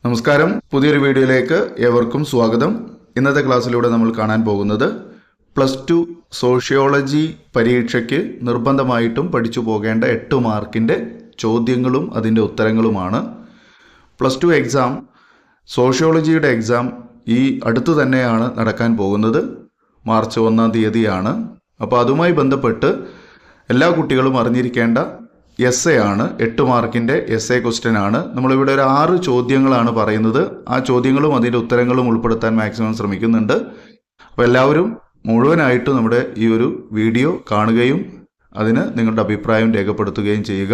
നമസ്കാരം, പുതിയൊരു വീഡിയോയിലേക്ക് ഏവർക്കും സ്വാഗതം. ഇന്നത്തെ ക്ലാസ്സിലൂടെ നമ്മൾ കാണാൻ പോകുന്നത് +2 സോഷ്യോളജി പരീക്ഷയ്ക്ക് നിർബന്ധമായിട്ടും പഠിച്ചു പോകേണ്ട 8 മാർക്കിൻ്റെ ചോദ്യങ്ങളും അതിൻ്റെ ഉത്തരങ്ങളുമാണ്. +2 എക്സാം, സോഷ്യോളജിയുടെ എക്സാം ഈ അടുത്ത് തന്നെയാണ് നടക്കാൻ പോകുന്നത്. മാർച്ച് 1-ാം തീയതിയാണ്. അപ്പോൾ അതുമായി ബന്ധപ്പെട്ട് എല്ലാ കുട്ടികളും അറിഞ്ഞിരിക്കേണ്ട എസ് എ ആണ്. 8 മാർക്കിൻ്റെ എസ് എ ക്വസ്റ്റ്യൻ ആണ്. നമ്മളിവിടെ ഒരു 6 ചോദ്യങ്ങളാണ് പറയുന്നത്. ആ ചോദ്യങ്ങളും അതിൻ്റെ ഉത്തരങ്ങളും ഉൾപ്പെടുത്താൻ മാക്സിമം ശ്രമിക്കുന്നുണ്ട്. അപ്പോൾ എല്ലാവരും മുഴുവനായിട്ടും നമ്മുടെ ഈ ഒരു വീഡിയോ കാണുകയും അതിന് നിങ്ങളുടെ അഭിപ്രായം രേഖപ്പെടുത്തുകയും ചെയ്യുക.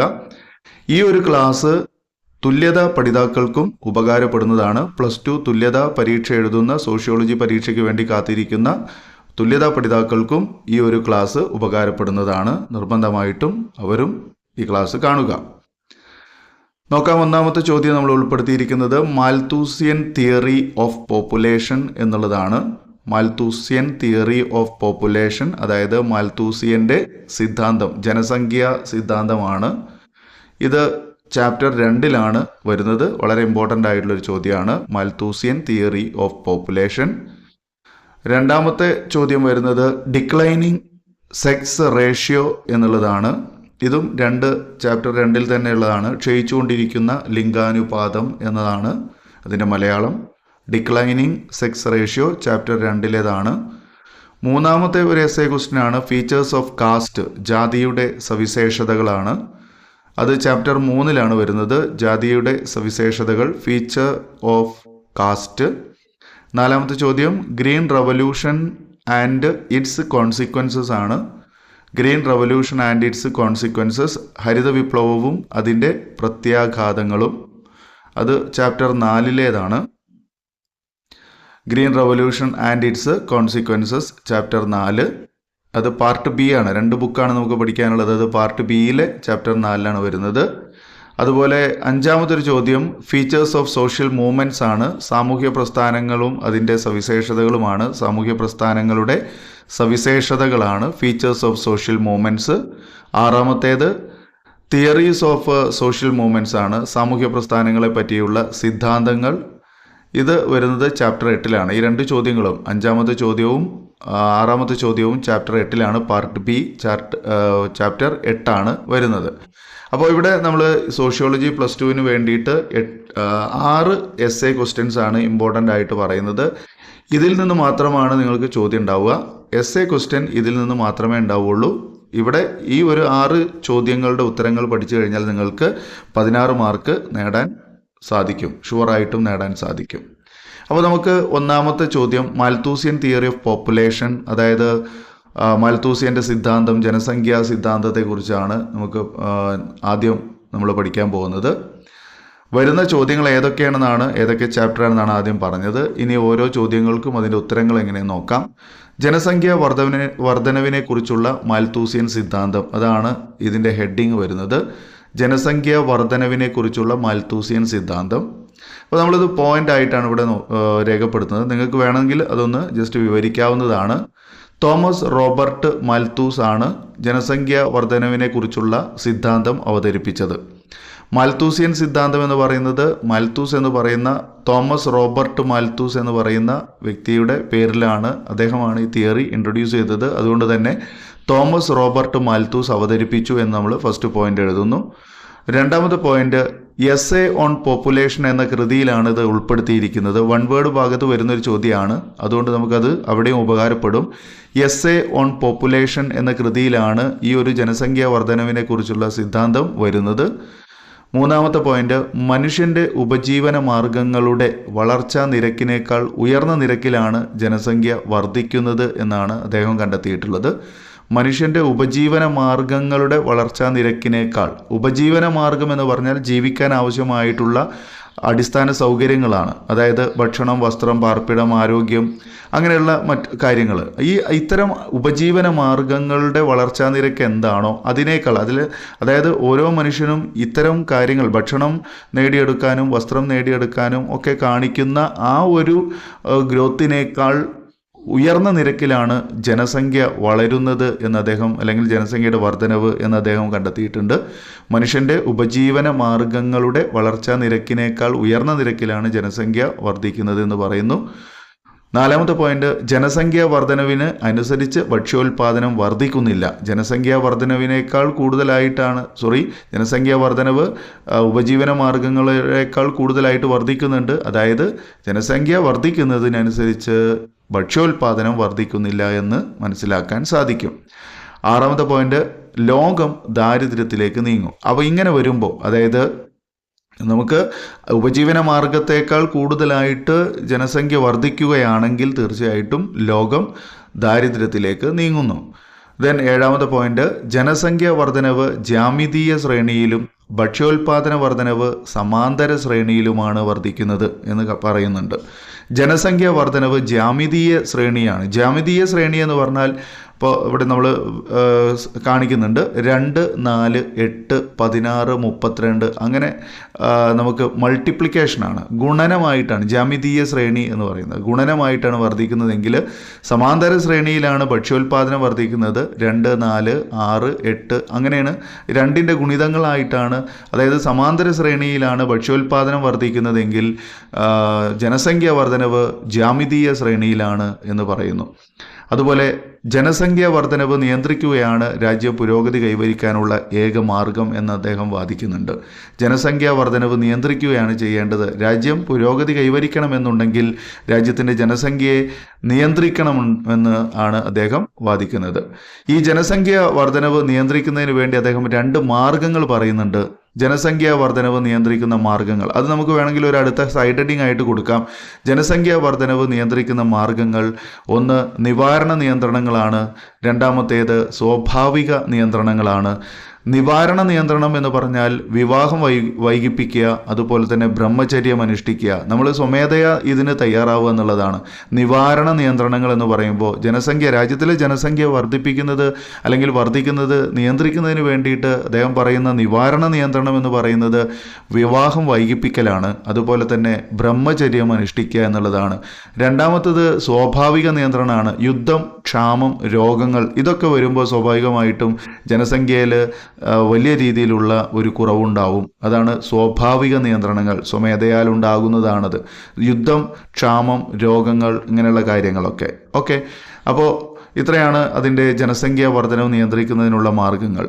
ഈ ഒരു ക്ലാസ് തുല്യത പഠിതാക്കൾക്കും ഉപകാരപ്പെടുന്നതാണ്. +2 തുല്യത പരീക്ഷ എഴുതുന്ന, സോഷ്യോളജി പരീക്ഷയ്ക്ക് വേണ്ടി കാത്തിരിക്കുന്ന തുല്യത പഠിതാക്കൾക്കും ഈ ഒരു ക്ലാസ് ഉപകാരപ്പെടുന്നതാണ്. നിർബന്ധമായിട്ടും അവരും ഈ ക്ലാസ് കാണുക. നോക്കാം. ഒന്നാമത്തെ ചോദ്യം നമ്മൾ ഉൾപ്പെടുത്തിയിരിക്കുന്നത് മാൽത്തൂസിയൻ തിയറി ഓഫ് പോപ്പുലേഷൻ എന്നുള്ളതാണ്. മാൽത്തൂസിയൻ തിയറി ഓഫ് പോപ്പുലേഷൻ, അതായത് മാൽത്തൂസിയൻ്റെ സിദ്ധാന്തം, ജനസംഖ്യാ സിദ്ധാന്തമാണ്. ഇത് ചാപ്റ്റർ 2-ലാണ് വരുന്നത്. വളരെ ഇമ്പോർട്ടൻ്റ് ആയിട്ടുള്ളൊരു ചോദ്യമാണ് മാൽത്തൂസിയൻ തിയറി ഓഫ് പോപ്പുലേഷൻ. രണ്ടാമത്തെ ചോദ്യം വരുന്നത് ഡിക്ലൈനിങ് സെക്സ് റേഷ്യോ എന്നുള്ളതാണ്. ഇതും ചാപ്റ്റർ 2-ൽ തന്നെയുള്ളതാണ്. ക്ഷയിച്ചുകൊണ്ടിരിക്കുന്ന ലിംഗാനുപാതം എന്നതാണ് അതിൻ്റെ Malayalam. Declining sex ratio chapter 2-ലേതാണ്. മൂന്നാമത്തെ ഒരു എസ് എ ക്വസ്റ്റ്യൻ ആണ് ഫീച്ചേഴ്സ് ഓഫ് കാസ്റ്റ്, ജാതിയുടെ സവിശേഷതകളാണ്. അത് ചാപ്റ്റർ 3-ലാണ് വരുന്നത്. ജാതിയുടെ സവിശേഷതകൾ, ഫീച്ചർ ഓഫ് കാസ്റ്റ്. നാലാമത്തെ ചോദ്യം green revolution and its consequences ആണ്. Green revolution and its consequences, ഹരിത വിപ്ലവവും അതിൻ്റെ പ്രത്യാഘാതങ്ങളും. അത് ചാപ്റ്റർ 4-ലേതാണ്. Green revolution and its consequences chapter 4. അത് പാർട്ട് ബി ആണ്. 2 ബുക്കാണ് നമുക്ക് പഠിക്കാനുള്ളത്. അത് പാർട്ട് ബിയിലെ ചാപ്റ്റർ 4-ലാണ് വരുന്നത്. അതുപോലെ അഞ്ചാമതൊരു ചോദ്യം ഫീച്ചേഴ്സ് ഓഫ് സോഷ്യൽ മൂവ്മെൻറ്റ്സ് ആണ്. സാമൂഹ്യ പ്രസ്ഥാനങ്ങളും അതിൻ്റെ സവിശേഷതകളുമാണ്. സാമൂഹ്യ പ്രസ്ഥാനങ്ങളുടെ സവിശേഷതകളാണ് ഫീച്ചേഴ്സ് ഓഫ് സോഷ്യൽ മൂവ്മെൻറ്റ്സ്. ആറാമത്തേത് തിയറീസ് ഓഫ് സോഷ്യൽ മൂവ്മെൻറ്റ്സ് ആണ്. സാമൂഹ്യ പ്രസ്ഥാനങ്ങളെ പറ്റിയുള്ള സിദ്ധാന്തങ്ങൾ. ഇത് വരുന്നത് ചാപ്റ്റർ 8-ലാണ്. ഈ 2 ചോദ്യങ്ങളും, അഞ്ചാമത്തെ ചോദ്യവും 6-ാമത്തെ ചോദ്യവും ചാപ്റ്റർ 8-ലാണ്. പാർട്ട് ബി ചാപ്റ്റർ 8-ആണ് വരുന്നത്. അപ്പോൾ ഇവിടെ നമ്മൾ സോഷ്യോളജി +2-ന് വേണ്ടിയിട്ട് 6 എസ് എ ക്വസ്റ്റ്യൻസ് ആണ് ഇമ്പോർട്ടൻ്റ് ആയിട്ട് പറയുന്നത്. ഇതിൽ നിന്ന് മാത്രമാണ് നിങ്ങൾക്ക് ചോദ്യം ഉണ്ടാവുക. എസ് എ ക്വസ്റ്റ്യൻ ഇതിൽ നിന്ന് മാത്രമേ ഉണ്ടാവുള്ളൂ. ഇവിടെ ഈ ഒരു 6 ചോദ്യങ്ങളുടെ ഉത്തരങ്ങൾ പഠിച്ചു കഴിഞ്ഞാൽ നിങ്ങൾക്ക് 16 മാർക്ക് നേടാൻ സാധിക്കും. ഷുവറായിട്ടും നേടാൻ സാധിക്കും. അപ്പോൾ നമുക്ക് ഒന്നാമത്തെ ചോദ്യം മാൽത്തൂസിയൻ തിയറി ഓഫ് പോപ്പുലേഷൻ, അതായത് മാൽത്തൂസിയൻ്റെ സിദ്ധാന്തം, ജനസംഖ്യാ സിദ്ധാന്തത്തെക്കുറിച്ചാണ് നമുക്ക് ആദ്യം നമ്മൾ പഠിക്കാൻ പോകുന്നത്. വരുന്ന ചോദ്യങ്ങൾ ഏതൊക്കെ ചാപ്റ്ററാണെന്നാണ് ആദ്യം പറഞ്ഞത്. ഇനി ഓരോ ചോദ്യങ്ങൾക്കും അതിൻ്റെ ഉത്തരങ്ങൾ എങ്ങനെയെന്ന് നോക്കാം. ജനസംഖ്യ വർധനവിനെ കുറിച്ചുള്ള മാൽത്തൂസിയൻ സിദ്ധാന്തം, അതാണ് ഇതിൻ്റെ ഹെഡിങ് വരുന്നത്. ജനസംഖ്യ വർധനവിനെ കുറിച്ചുള്ള മാൽത്തൂസിയൻ സിദ്ധാന്തം. അപ്പോൾ നമ്മളിത് പോയിന്റ് ആയിട്ടാണ് ഇവിടെ രേഖപ്പെടുത്തുന്നത്. നിങ്ങൾക്ക് വേണമെങ്കിൽ അതൊന്ന് ജസ്റ്റ് വിവരിക്കാവുന്നതാണ്. തോമസ് റോബർട്ട് മാൽത്തൂസ് ആണ് ജനസംഖ്യ വർധനവിനെ കുറിച്ചുള്ള സിദ്ധാന്തം അവതരിപ്പിച്ചത്. മാൽത്തൂസിയൻ സിദ്ധാന്തം എന്ന് പറയുന്നത് മാൽത്തൂസ് എന്ന് പറയുന്ന തോമസ് റോബർട്ട് മാൽത്തൂസ് എന്ന് പറയുന്ന വ്യക്തിയുടെ പേരിലാണ്. അദ്ദേഹമാണ് ഈ തിയറി ഇൻട്രൊഡ്യൂസ് ചെയ്തത്. അതുകൊണ്ട് തന്നെ തോമസ് റോബർട്ട് മാൽത്തൂസ് അവതരിപ്പിച്ചു എന്ന് നമ്മൾ ഫസ്റ്റ് പോയിന്റ് എഴുതുന്നു. രണ്ടാമത്തെ point S A on population എന്ന കൃതിയിലാണ് ഇത് ഉൾപ്പെടുത്തിയിരിക്കുന്നത്. 1 വേർഡ് ഭാഗത്ത് വരുന്നൊരു ചോദ്യമാണ്. അതുകൊണ്ട് നമുക്കത് അവിടെയും ഉപകാരപ്പെടും. എസ് എ ഓൺ പോപ്പുലേഷൻ എന്ന കൃതിയിലാണ് ഈ ഒരു ജനസംഖ്യാ വർധനവിനെ കുറിച്ചുള്ള സിദ്ധാന്തം വരുന്നത്. മൂന്നാമത്തെ പോയിന്റ് മനുഷ്യൻ്റെ ഉപജീവന മാർഗങ്ങളുടെ വളർച്ചാ നിരക്കിനേക്കാൾ ഉയർന്ന നിരക്കിലാണ് ജനസംഖ്യ വർദ്ധിക്കുന്നത് എന്നാണ് അദ്ദേഹം കണ്ടെത്തിയിട്ടുള്ളത്. മനുഷ്യൻ്റെ ഉപജീവന മാർഗങ്ങളുടെ വളർച്ചാ നിരക്കിനേക്കാൾ, ഉപജീവന മാർഗം എന്ന് പറഞ്ഞാൽ ജീവിക്കാൻ ആവശ്യമായിട്ടുള്ള അടിസ്ഥാന സൗകര്യങ്ങളാണ്. അതായത് ഭക്ഷണം, വസ്ത്രം, പാർപ്പിടം, ആരോഗ്യം, അങ്ങനെയുള്ള മറ്റ് കാര്യങ്ങൾ. ഇത്തരം ഉപജീവന മാർഗങ്ങളുടെ വളർച്ചാ നിരക്ക് എന്താണോ അതിനേക്കാൾ, അതായത് ഓരോ മനുഷ്യനും ഇത്തരം കാര്യങ്ങൾ, ഭക്ഷണം നേടിയെടുക്കാനും വസ്ത്രം നേടിയെടുക്കാനും ഒക്കെ കാണിക്കുന്ന ആ ഒരു ഗ്രോത്തിനേക്കാൾ ഉയർന്ന നിരക്കിലാണ് ജനസംഖ്യ വളരുന്നത് എന്ന് അദ്ദേഹം, അല്ലെങ്കിൽ ജനസംഖ്യയുടെ വർധനവ് എന്ന് അദ്ദേഹം കണ്ടെത്തിയിട്ടുണ്ട്. മനുഷ്യൻ്റെ ഉപജീവന മാർഗങ്ങളുടെ വളർച്ചാ നിരക്കിനേക്കാൾ ഉയർന്ന നിരക്കിലാണ് ജനസംഖ്യ വർദ്ധിക്കുന്നത് എന്ന് പറയുന്നു. 4ാമത്തെ പോയിന്റ്, ജനസംഖ്യാ വർധനവിന് അനുസരിച്ച് ഭക്ഷ്യോൽപാദനം വർദ്ധിക്കുന്നില്ല. ജനസംഖ്യാ വർധനവിനേക്കാൾ കൂടുതലായിട്ടാണ് ജനസംഖ്യാ വർധനവ് ഉപജീവന മാർഗങ്ങളേക്കാൾ കൂടുതലായിട്ട് വർദ്ധിക്കുന്നുണ്ട്. അതായത് ജനസംഖ്യ വർദ്ധിക്കുന്നതിനനുസരിച്ച് ഭക്ഷ്യോൽപാദനം വർദ്ധിക്കുന്നില്ല എന്ന് മനസ്സിലാക്കാൻ സാധിക്കും. 6ാമത്തെ പോയിന്റ്, ലോകം ദാരിദ്ര്യത്തിലേക്ക് നീങ്ങും. അപ്പോൾ ഇങ്ങനെ വരുമ്പോൾ, അതായത് നമുക്ക് ഉപജീവന മാർഗത്തേക്കാൾ കൂടുതലായിട്ട് ജനസംഖ്യ വർദ്ധിക്കുകയാണെങ്കിൽ തീർച്ചയായിട്ടും ലോകം ദാരിദ്ര്യത്തിലേക്ക് നീങ്ങുന്നു. ദെൻ 7ാമത്തെ പോയിന്റ്, ജനസംഖ്യ വർധനവ് ജാമിതീയ ശ്രേണിയിലും ഭക്ഷ്യോൽപാദന വർധനവ് സമാന്തര ശ്രേണിയിലുമാണ് വർദ്ധിക്കുന്നത് എന്ന് പറയുന്നുണ്ട്. ജനസംഖ്യ വർധനവ് ജാമിതീയ ശ്രേണിയാണ്. ജാമിതീയ ശ്രേണി എന്ന് പറഞ്ഞാൽ ഇപ്പോൾ ഇവിടെ നമ്മൾ കാണിക്കുന്നുണ്ട് 2, 4, 8, 16, 32 അങ്ങനെ നമുക്ക് മൾട്ടിപ്ലിക്കേഷനാണ്, ഗുണനമായിട്ടാണ് ജാമിതീയ ശ്രേണി എന്ന് പറയുന്നത്. ഗുണനമായിട്ടാണ് വർദ്ധിക്കുന്നതെങ്കിൽ സമാന്തര ശ്രേണിയിലാണ് ഭക്ഷ്യോൽപാദനം വർദ്ധിക്കുന്നത്. 2, 4, 6, 8 അങ്ങനെയാണ് 2ൻ്റെ ഗുണിതങ്ങളായിട്ടാണ്. അതായത് സമാന്തര ശ്രേണിയിലാണ് ഭക്ഷ്യോൽപാദനം വർദ്ധിക്കുന്നതെങ്കിൽ ജനസംഖ്യാ വർധനവ് ജാമിതീയ ശ്രേണിയിലാണ് എന്ന് പറയുന്നു. അതുപോലെ ജനസംഖ്യാ വർധനവ് നിയന്ത്രിക്കുകയാണ് രാജ്യം പുരോഗതി കൈവരിക്കാനുള്ള ഏക മാർഗം എന്ന് അദ്ദേഹം വാദിക്കുന്നുണ്ട്. ജനസംഖ്യാ വർധനവ് നിയന്ത്രിക്കുകയാണ് ചെയ്യേണ്ടത്. രാജ്യം പുരോഗതി കൈവരിക്കണമെന്നുണ്ടെങ്കിൽ രാജ്യത്തിൻ്റെ ജനസംഖ്യയെ നിയന്ത്രിക്കണമെന്ന് ആണ് അദ്ദേഹം വാദിക്കുന്നത്. ഈ ജനസംഖ്യാ വർധനവ് നിയന്ത്രിക്കുന്നതിന് വേണ്ടി അദ്ദേഹം 2 മാർഗങ്ങൾ പറയുന്നുണ്ട്. ജനസംഖ്യാ വർധനവ് നിയന്ത്രിക്കുന്ന മാർഗങ്ങൾ അത് നമുക്ക് വേണമെങ്കിൽ ഒരു അടുത്ത സൈഡ് ഹെഡിങ് ആയിട്ട് കൊടുക്കാം. ജനസംഖ്യാ വർധനവ് നിയന്ത്രിക്കുന്ന മാർഗങ്ങൾ, 1 നിവാരണ നിയന്ത്രണങ്ങളാണ്. 2ാമത്തേത് സ്വാഭാവിക നിയന്ത്രണങ്ങളാണ്. നിവാരണ നിയന്ത്രണം എന്ന് പറഞ്ഞാൽ വിവാഹം വൈകിപ്പിക്കുക, അതുപോലെ തന്നെ ബ്രഹ്മചര്യം അനുഷ്ഠിക്കുക, നമ്മൾ സ്വമേധയാ ഇതിന് തയ്യാറാവുക എന്നുള്ളതാണ്. നിവാരണ നിയന്ത്രണങ്ങൾ എന്ന് പറയുമ്പോൾ രാജ്യത്തിലെ ജനസംഖ്യ വർദ്ധിപ്പിക്കുന്നത് അല്ലെങ്കിൽ വർദ്ധിക്കുന്നത് നിയന്ത്രിക്കുന്നതിന് വേണ്ടിയിട്ട് അദ്ദേഹം പറയുന്ന നിവാരണ നിയന്ത്രണം എന്ന് പറയുന്നത് വിവാഹം വൈകിപ്പിക്കലാണ്, അതുപോലെ തന്നെ ബ്രഹ്മചര്യം അനുഷ്ഠിക്കുക എന്നുള്ളതാണ്. 2ാമത്തേത് സ്വാഭാവിക നിയന്ത്രണമാണ്. യുദ്ധം, ക്ഷാമം, രോഗങ്ങൾ ഇതൊക്കെ വരുമ്പോൾ സ്വാഭാവികമായിട്ടും ജനസംഖ്യയിൽ വലിയ രീതിയിലുള്ള ഒരു കുറവുണ്ടാവും. അതാണ് സ്വാഭാവിക നിയന്ത്രണങ്ങൾ, സ്വമേധയാൽ ഉണ്ടാകുന്നതാണത്. യുദ്ധം, ക്ഷാമം, രോഗങ്ങൾ ഇങ്ങനെയുള്ള കാര്യങ്ങളൊക്കെ. ഓക്കെ, അപ്പോൾ ഇത്രയാണ് അതിൻ്റെ ജനസംഖ്യാ വർധനവ് നിയന്ത്രിക്കുന്നതിനുള്ള മാർഗങ്ങൾ.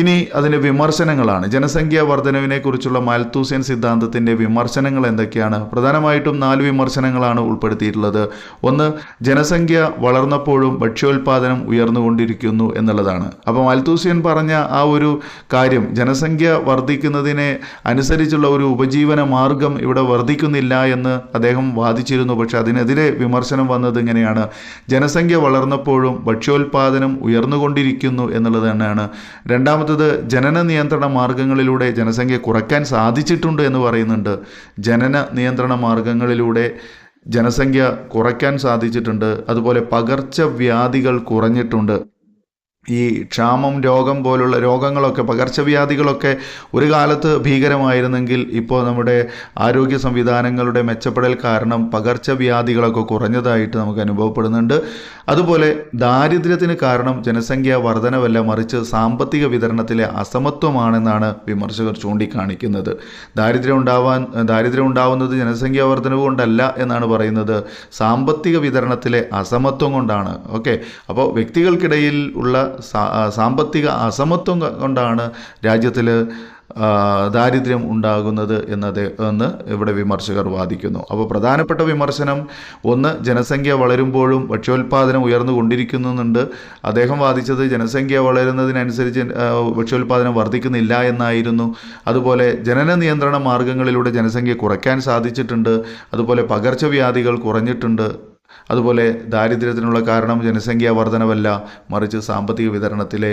ഇനി അതിൻ്റെ വിമർശനങ്ങളാണ്. ജനസംഖ്യാ വർധനവിനെക്കുറിച്ചുള്ള മാൽത്തൂസ്യൻ സിദ്ധാന്തത്തിൻ്റെ വിമർശനങ്ങൾ എന്തൊക്കെയാണ്? പ്രധാനമായിട്ടും 4 വിമർശനങ്ങളാണ് ഉൾപ്പെടുത്തിയിട്ടുള്ളത്. 1, ജനസംഖ്യ വളർന്നപ്പോഴും ഭക്ഷ്യോൽപാദനം ഉയർന്നുകൊണ്ടിരിക്കുന്നു എന്നുള്ളതാണ്. അപ്പോൾ മാൽത്തൂസ്യൻ പറഞ്ഞ ആ ഒരു കാര്യം, ജനസംഖ്യ വർദ്ധിക്കുന്നതിനെ അനുസരിച്ചുള്ള ഒരു ഉപജീവന മാർഗം ഇവിടെ വർദ്ധിക്കുന്നില്ല എന്ന് അദ്ദേഹം വാദിച്ചിരുന്നു. പക്ഷെ അതിനെതിരെ വിമർശനം വന്നത് ഇങ്ങനെയാണ്: ജനസംഖ്യ വളർന്നപ്പോഴും ഭക്ഷ്യോൽപാദനം ഉയർന്നുകൊണ്ടിരിക്കുന്നു എന്നുള്ളത് തന്നെയാണ്. 2ാമത്തേത് ജനന നിയന്ത്രണ മാർഗങ്ങളിലൂടെ ജനസംഖ്യ കുറയ്ക്കാൻ സാധിച്ചിട്ടുണ്ട് എന്ന് പറയുന്നുണ്ട്. ജനന നിയന്ത്രണ മാർഗങ്ങളിലൂടെ ജനസംഖ്യ കുറയ്ക്കാൻ സാധിച്ചിട്ടുണ്ട്. അതുപോലെ പകർച്ചവ്യാധികൾ കുറഞ്ഞിട്ടുണ്ട്. ഈ ക്ഷാമം, രോഗം പോലുള്ള രോഗങ്ങളൊക്കെ, പകർച്ചവ്യാധികളൊക്കെ ഒരു കാലത്ത് ഭീകരമായിരുന്നെങ്കിൽ ഇപ്പോൾ നമ്മുടെ ആരോഗ്യ സംവിധാനങ്ങളുടെ മെച്ചപ്പെടൽ കാരണം പകർച്ചവ്യാധികളൊക്കെ കുറഞ്ഞതായിട്ട് നമുക്ക് അനുഭവപ്പെടുന്നുണ്ട്. അതുപോലെ ദാരിദ്ര്യത്തിന് കാരണം ജനസംഖ്യാ വർധനവല്ല, മറിച്ച് സാമ്പത്തിക വിതരണത്തിലെ അസമത്വമാണെന്നാണ് വിമർശകർ ചൂണ്ടിക്കാണിക്കുന്നത്. ദാരിദ്ര്യം ഉണ്ടാവുന്നത് ജനസംഖ്യാ വർധനവ് കൊണ്ടല്ല എന്നാണ് പറയുന്നത്, സാമ്പത്തിക വിതരണത്തിലെ അസമത്വം കൊണ്ടാണ്. ഓക്കെ, അപ്പോൾ വ്യക്തികൾക്കിടയിൽ ഉള്ള സാമ്പത്തിക അസമത്വം കൊണ്ടാണ് രാജ്യത്തിൽ ദാരിദ്ര്യം ഉണ്ടാകുന്നത് എന്ന് ഇവിടെ വിമർശകർ വാദിക്കുന്നു. അപ്പോൾ പ്രധാനപ്പെട്ട വിമർശനം 1, ജനസംഖ്യ വളരുമ്പോഴും ഭക്ഷ്യോൽപാദനം ഉയർന്നുകൊണ്ടിരിക്കുന്നുണ്ട്. അദ്ദേഹം വാദിച്ചത് ജനസംഖ്യ വളരുന്നതിനനുസരിച്ച് ഭക്ഷ്യോൽപാദനം വർദ്ധിക്കുന്നില്ല എന്നായിരുന്നു. അതുപോലെ ജനന നിയന്ത്രണ മാർഗങ്ങളിലൂടെ ജനസംഖ്യ കുറയ്ക്കാൻ സാധിച്ചിട്ടുണ്ട്. അതുപോലെ പകർച്ചവ്യാധികൾ കുറഞ്ഞിട്ടുണ്ട്. അതുപോലെ ദാരിദ്ര്യത്തിനുള്ള കാരണം ജനസംഖ്യാ വർധനവല്ല, മറിച്ച് സാമ്പത്തിക വിതരണത്തിലെ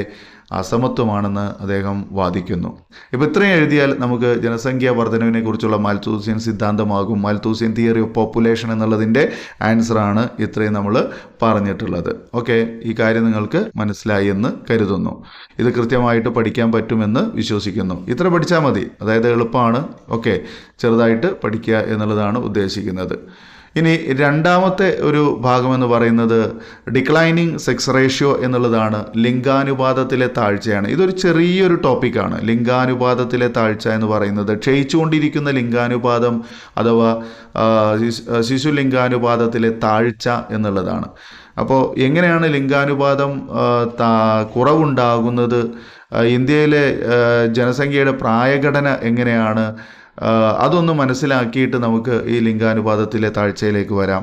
അസമത്വമാണെന്ന് അദ്ദേഹം വാദിക്കുന്നു. ഇപ്പോൾ ഇത്രയും എഴുതിയാൽ നമുക്ക് ജനസംഖ്യാ വർധനവിനെ കുറിച്ചുള്ള മാൽത്തൂസ്യൻ സിദ്ധാന്തമാകും. മാൽത്തൂസ്യൻ തിയറി ഓഫ് പോപ്പുലേഷൻ എന്നുള്ളതിൻ്റെ ആൻസറാണ് ഇത്രയും നമ്മൾ പറഞ്ഞിട്ടുള്ളത്. ഓക്കെ, ഈ കാര്യം നിങ്ങൾക്ക് മനസ്സിലായി എന്ന് കരുതുന്നു. ഇത് കൃത്യമായിട്ട് പഠിക്കാൻ പറ്റുമെന്ന് വിശ്വസിക്കുന്നു. ഇത്ര പഠിച്ചാൽ മതി, അതായത് എളുപ്പമാണ്. ഓക്കെ, ചെറുതായിട്ട് പഠിക്കുക എന്നുള്ളതാണ് ഉദ്ദേശിക്കുന്നത്. ഇനി രണ്ടാമത്തെ ഒരു ഭാഗമെന്ന് പറയുന്നത് ഡിക്ലൈനിങ് സെക്സ് റേഷ്യോ എന്നുള്ളതാണ്. ലിംഗാനുപാതത്തിലെ താഴ്ചയാണ്. ഇതൊരു ചെറിയൊരു ടോപ്പിക്കാണ്. ലിംഗാനുപാതത്തിലെ താഴ്ച എന്ന് പറയുന്നത് ക്ഷയിച്ചുകൊണ്ടിരിക്കുന്ന ലിംഗാനുപാതം അഥവാ ശിശു ലിംഗാനുപാതത്തിലെ താഴ്ച എന്നുള്ളതാണ്. അപ്പോൾ എങ്ങനെയാണ് ലിംഗാനുപാതം കുറവുണ്ടാകുന്നത്, ഇന്ത്യയിലെ ജനസംഖ്യയുടെ പ്രായഘടന എങ്ങനെയാണ്, അതൊന്ന് മനസ്സിലാക്കിയിട്ട് നമുക്ക് ഈ ലിംഗാനുപാതത്തിലെ താഴ്ചയിലേക്ക് വരാം.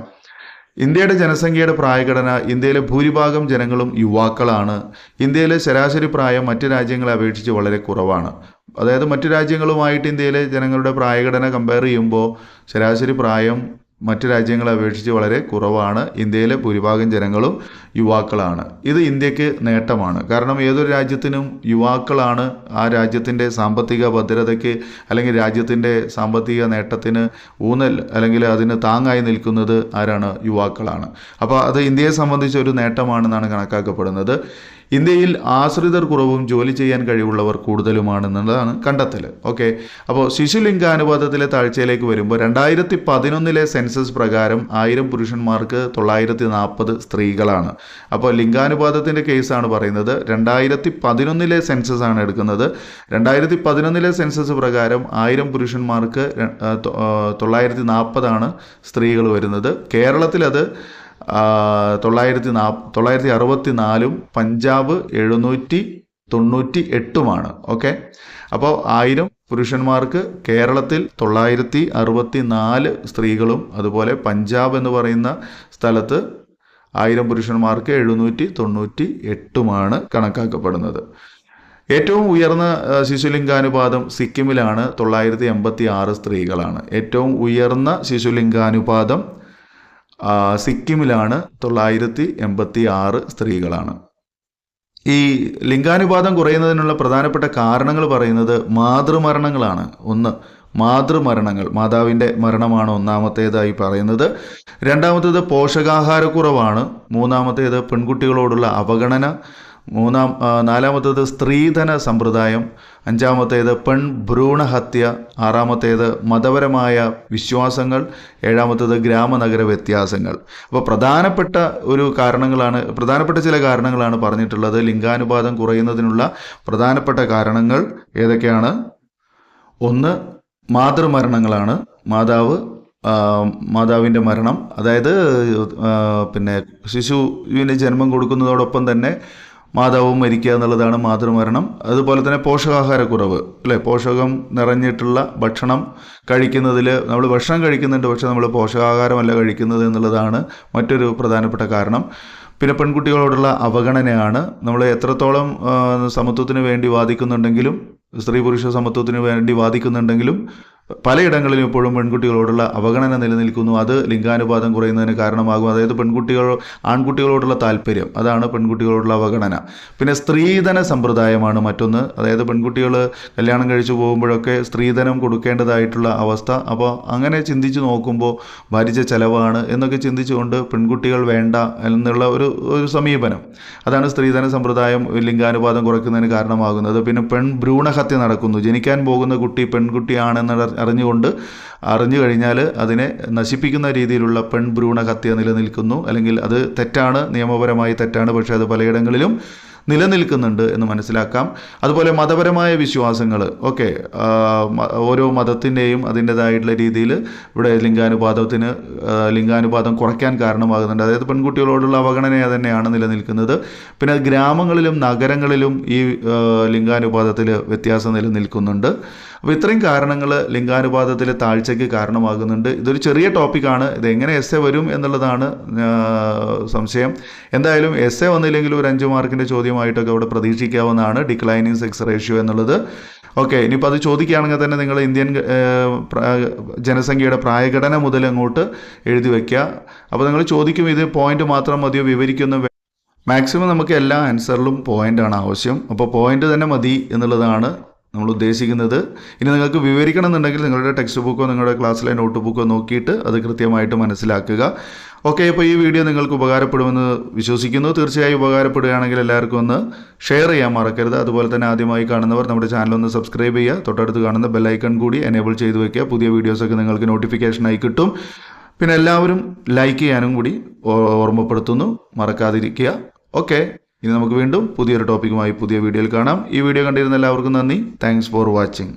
ഇന്ത്യയുടെ ജനസംഖ്യയുടെ പ്രായഘടന, ഇന്ത്യയിലെ ഭൂരിഭാഗം ജനങ്ങളും യുവാക്കളാണ്. ഇന്ത്യയിലെ ശരാശരി പ്രായം മറ്റ് രാജ്യങ്ങളെ അപേക്ഷിച്ച് വളരെ കുറവാണ്. അതായത് മറ്റു രാജ്യങ്ങളുമായിട്ട് ഇന്ത്യയിലെ ജനങ്ങളുടെ പ്രായഘടന കമ്പയർ ചെയ്യുമ്പോൾ ശരാശരി പ്രായം മറ്റു രാജ്യങ്ങളെ അപേക്ഷിച്ച് വളരെ കുറവാണ്. ഇന്ത്യയിലെ ഭൂരിഭാഗം ജനങ്ങളും യുവാക്കളാണ്. ഇത് ഇന്ത്യക്ക് നേട്ടമാണ്. കാരണം ഏതൊരു രാജ്യത്തിനും യുവാക്കളാണ് ആ രാജ്യത്തിൻ്റെ സാമ്പത്തിക ഭദ്രതയ്ക്ക് അല്ലെങ്കിൽ രാജ്യത്തിൻ്റെ സാമ്പത്തിക നേട്ടത്തിന് ഊന്നൽ അല്ലെങ്കിൽ അതിന് താങ്ങായി നിൽക്കുന്നത് ആരാണ്? യുവാക്കളാണ്. അപ്പോൾ അത് ഇന്ത്യയെ സംബന്ധിച്ച് ഒരു നേട്ടമാണെന്നാണ് കണക്കാക്കപ്പെടുന്നത്. ഇന്ത്യയിൽ ആശ്രിതർ കുറവും ജോലി ചെയ്യാൻ കഴിവുള്ളവർ കൂടുതലുമാണെന്നുള്ളതാണ് കണ്ടെത്തൽ. ഓക്കെ, അപ്പോൾ ശിശുലിംഗാനുപാതത്തിലെ താഴ്ചയിലേക്ക് വരുമ്പോൾ 2011 സെൻസസ് പ്രകാരം 1000 പുരുഷന്മാർക്ക് 940 സ്ത്രീകളാണ്. അപ്പോൾ ലിംഗാനുപാതത്തിൻ്റെ കേസാണ് പറയുന്നത്. 2011 സെൻസസ് ആണ് എടുക്കുന്നത്. 2011 സെൻസസ് പ്രകാരം 1000 പുരുഷന്മാർക്ക് 940 സ്ത്രീകൾ വരുന്നത്. കേരളത്തിൽ അത് 964 പഞ്ചാബ് 798. ഓക്കെ, അപ്പോൾ 1000 പുരുഷന്മാർക്ക് കേരളത്തിൽ 964 സ്ത്രീകളും അതുപോലെ പഞ്ചാബ് എന്ന് പറയുന്ന സ്ഥലത്ത് 1000 പുരുഷന്മാർക്ക് 798 കണക്കാക്കപ്പെടുന്നത്. ഏറ്റവും ഉയർന്ന ശിശുലിംഗാനുപാതം സിക്കിമിലാണ്. 986 സ്ത്രീകളാണ്. ഏറ്റവും ഉയർന്ന ശിശുലിംഗാനുപാതം സിക്കിമിലാണ്. 986 സ്ത്രീകളാണ്. ഈ ലിംഗാനുപാതം കുറയുന്നതിനുള്ള പ്രധാനപ്പെട്ട കാരണങ്ങൾ പറയുന്നത് മാതൃമരണങ്ങളാണ്. ഒന്ന്, മാതൃമരണങ്ങൾ, മാതാവിൻ്റെ മരണമാണ് ഒന്നാമത്തേതായി പറയുന്നത്. രണ്ടാമത്തേത് പോഷകാഹാരക്കുറവാണ്. മൂന്നാമത്തേത് പെൺകുട്ടികളോടുള്ള അവഗണന. നാലാമത്തേത് സ്ത്രീധന സമ്പ്രദായം. അഞ്ചാമത്തേത് പെൺഭ്രൂണഹത്യ. ആറാമത്തേത് മതപരമായ വിശ്വാസങ്ങൾ. ഏഴാമത്തേത് ഗ്രാമനഗര വ്യത്യാസങ്ങൾ. അപ്പോൾ പ്രധാനപ്പെട്ട ചില കാരണങ്ങളാണ് പറഞ്ഞിട്ടുള്ളത്. ലിംഗാനുപാതം കുറയുന്നതിനുള്ള പ്രധാനപ്പെട്ട കാരണങ്ങൾ ഏതൊക്കെയാണ്? ഒന്ന്, മാതൃമരണങ്ങളാണ്. മാതാവിൻ്റെ മരണം, അതായത് ശിശുവിന് ജന്മം കൊടുക്കുന്നതോടൊപ്പം തന്നെ മാതാവും മരിക്കുക എന്നുള്ളതാണ് മാതൃമരണം. അതുപോലെ തന്നെ പോഷകാഹാരക്കുറവ്, അല്ലേ? പോഷകം നിറഞ്ഞിട്ടുള്ള ഭക്ഷണം കഴിക്കുന്നതിൽ നമ്മൾ ഭക്ഷണം കഴിക്കുന്നുണ്ട്, പക്ഷെ നമ്മൾ പോഷകാഹാരമല്ല കഴിക്കുന്നത് എന്നുള്ളതാണ് മറ്റൊരു പ്രധാനപ്പെട്ട കാരണം. പിന്നെ പെൺകുട്ടികളോടുള്ള അവഗണനയാണ്. നമ്മൾ എത്രത്തോളം സമത്വത്തിന് വേണ്ടി വാദിക്കുന്നുണ്ടെങ്കിലും, സ്ത്രീ പുരുഷ സമത്വത്തിന് വേണ്ടി വാദിക്കുന്നുണ്ടെങ്കിലും പലയിടങ്ങളിലും ഇപ്പോഴും പെൺകുട്ടികളോടുള്ള അവഗണന നിലനിൽക്കുന്നു. അത് ലിംഗാനുപാതം കുറയുന്നതിന് കാരണമാകും. അതായത് ആൺകുട്ടികളോടുള്ള താല്പര്യം, അതാണ് പെൺകുട്ടികളോടുള്ള അവഗണന. പിന്നെ സ്ത്രീധന സമ്പ്രദായമാണ് മറ്റൊന്ന്. അതായത് പെൺകുട്ടികൾ കല്യാണം കഴിച്ചു പോകുമ്പോഴൊക്കെ സ്ത്രീധനം കൊടുക്കേണ്ടതായിട്ടുള്ള അവസ്ഥ. അപ്പോൾ അങ്ങനെ ചിന്തിച്ച് നോക്കുമ്പോൾ ഭാരിച്ച ചെലവാണ് എന്നൊക്കെ ചിന്തിച്ചുകൊണ്ട് പെൺകുട്ടികൾ വേണ്ട എന്നുള്ള ഒരു സമീപനം, അതാണ് സ്ത്രീധന സമ്പ്രദായം ലിംഗാനുപാതം കുറയ്ക്കുന്നതിന് കാരണമാകുന്നത്. പിന്നെ പെൺഭ്രൂണഹത്യ നടക്കുന്നു. ജനിക്കാൻ പോകുന്ന കുട്ടി പെൺകുട്ടിയാണെന്ന് അറിഞ്ഞു കഴിഞ്ഞാൽ അതിനെ നശിപ്പിക്കുന്ന രീതിയിലുള്ള പെൺഭ്രൂണഹത്യ നിലനിൽക്കുന്നു. അല്ലെങ്കിൽ അത് തെറ്റാണ്, നിയമപരമായി തെറ്റാണ്, പക്ഷേ അത് പലയിടങ്ങളിലും നിലനിൽക്കുന്നുണ്ട് എന്ന് മനസ്സിലാക്കാം. അതുപോലെ മതപരമായ വിശ്വാസങ്ങൾ, ഓക്കെ, ഓരോ മതത്തിൻ്റെയും അതിൻ്റെതായിട്ടുള്ള രീതിയിൽ ഇവിടെ ലിംഗാനുപാതം കുറയ്ക്കാൻ കാരണമാകുന്നുണ്ട്. അതായത് പെൺകുട്ടികളോടുള്ള അവഗണന തന്നെയാണ് നിലനിൽക്കുന്നത്. പിന്നെ ഗ്രാമങ്ങളിലും നഗരങ്ങളിലും ഈ ലിംഗാനുപാതത്തിൽ വ്യത്യാസം നിലനിൽക്കുന്നുണ്ട്. അപ്പോൾ ഇത്രയും കാരണങ്ങൾ ലിംഗാനുപാതത്തിലെ താഴ്ചയ്ക്ക് കാരണമാകുന്നുണ്ട്. ഇതൊരു ചെറിയ ടോപ്പിക്കാണ്. ഇതെങ്ങനെ എസ്സെ വരും എന്നുള്ളതാണ് സംശയം. എന്തായാലും എസ്സെ വന്നില്ലെങ്കിൽ ഒരു 5 മാർക്കിൻ്റെ ചോദ്യമായിട്ടൊക്കെ ഇവിടെ പ്രതീക്ഷിക്കാവുന്നതാണ് ഡിക്ലൈനിങ് സെക്സ് റേഷ്യോ എന്നുള്ളത്. ഓക്കെ, ഇനിയിപ്പോൾ അത് ചോദിക്കുകയാണെങ്കിൽ തന്നെ നിങ്ങൾ ഇന്ത്യൻ ജനസംഖ്യയുടെ പ്രായഘടന മുതൽ അങ്ങോട്ട് എഴുതി വയ്ക്കുക. അപ്പോൾ നിങ്ങൾ ചോദിക്കും ഇത് പോയിന്റ് മാത്രം മതിയോ, വിവരിക്കുന്ന മാക്സിമം നമുക്ക് എല്ലാ ആൻസറിലും പോയിൻ്റാണ് ആവശ്യം. അപ്പോൾ പോയിന്റ് തന്നെ മതി എന്നുള്ളതാണ് നമ്മൾ ഉദ്ദേശിക്കുന്നത്. ഇനി നിങ്ങൾക്ക് വിവരിക്കണം എന്നുണ്ടെങ്കിൽ നിങ്ങളുടെ ടെക്സ്റ്റ് ബുക്കോ നിങ്ങളുടെ ക്ലാസ്സിലെ നോട്ട് ബുക്കോ നോക്കിയിട്ട് അത് കൃത്യമായിട്ട് മനസ്സിലാക്കുക. ഓക്കെ, അപ്പോൾ ഈ വീഡിയോ നിങ്ങൾക്ക് ഉപകാരപ്പെടുമെന്ന് വിശ്വസിക്കുന്നു. തീർച്ചയായും ഉപകാരപ്പെടുകയാണെങ്കിൽ എല്ലാവർക്കും ഒന്ന് ഷെയർ ചെയ്യാൻ മറക്കരുത്. അതുപോലെ തന്നെ ആദ്യമായി കാണുന്നവർ നമ്മുടെ ചാനൽ ഒന്ന് സബ്സ്ക്രൈബ് ചെയ്യുക. തൊട്ടടുത്ത് കാണുന്ന ബെല്ലൈക്കൺ കൂടി എനേബിൾ ചെയ്ത് വയ്ക്കുക. പുതിയ വീഡിയോസൊക്കെ നിങ്ങൾക്ക് നോട്ടിഫിക്കേഷനായി കിട്ടും. പിന്നെ എല്ലാവരും ലൈക്ക് ചെയ്യാനും കൂടി ഓർമ്മപ്പെടുത്തുന്നു, മറക്കാതിരിക്കുക. ഓക്കെ, ഇനി നമുക്ക് വീണ്ടും പുതിയൊരു ടോപ്പിക്കുമായി പുതിയ വീഡിയോയിൽ കാണാം. ഈ വീഡിയോ കണ്ടിരുന്ന എല്ലാവർക്കും നന്ദി. Thanks for watching.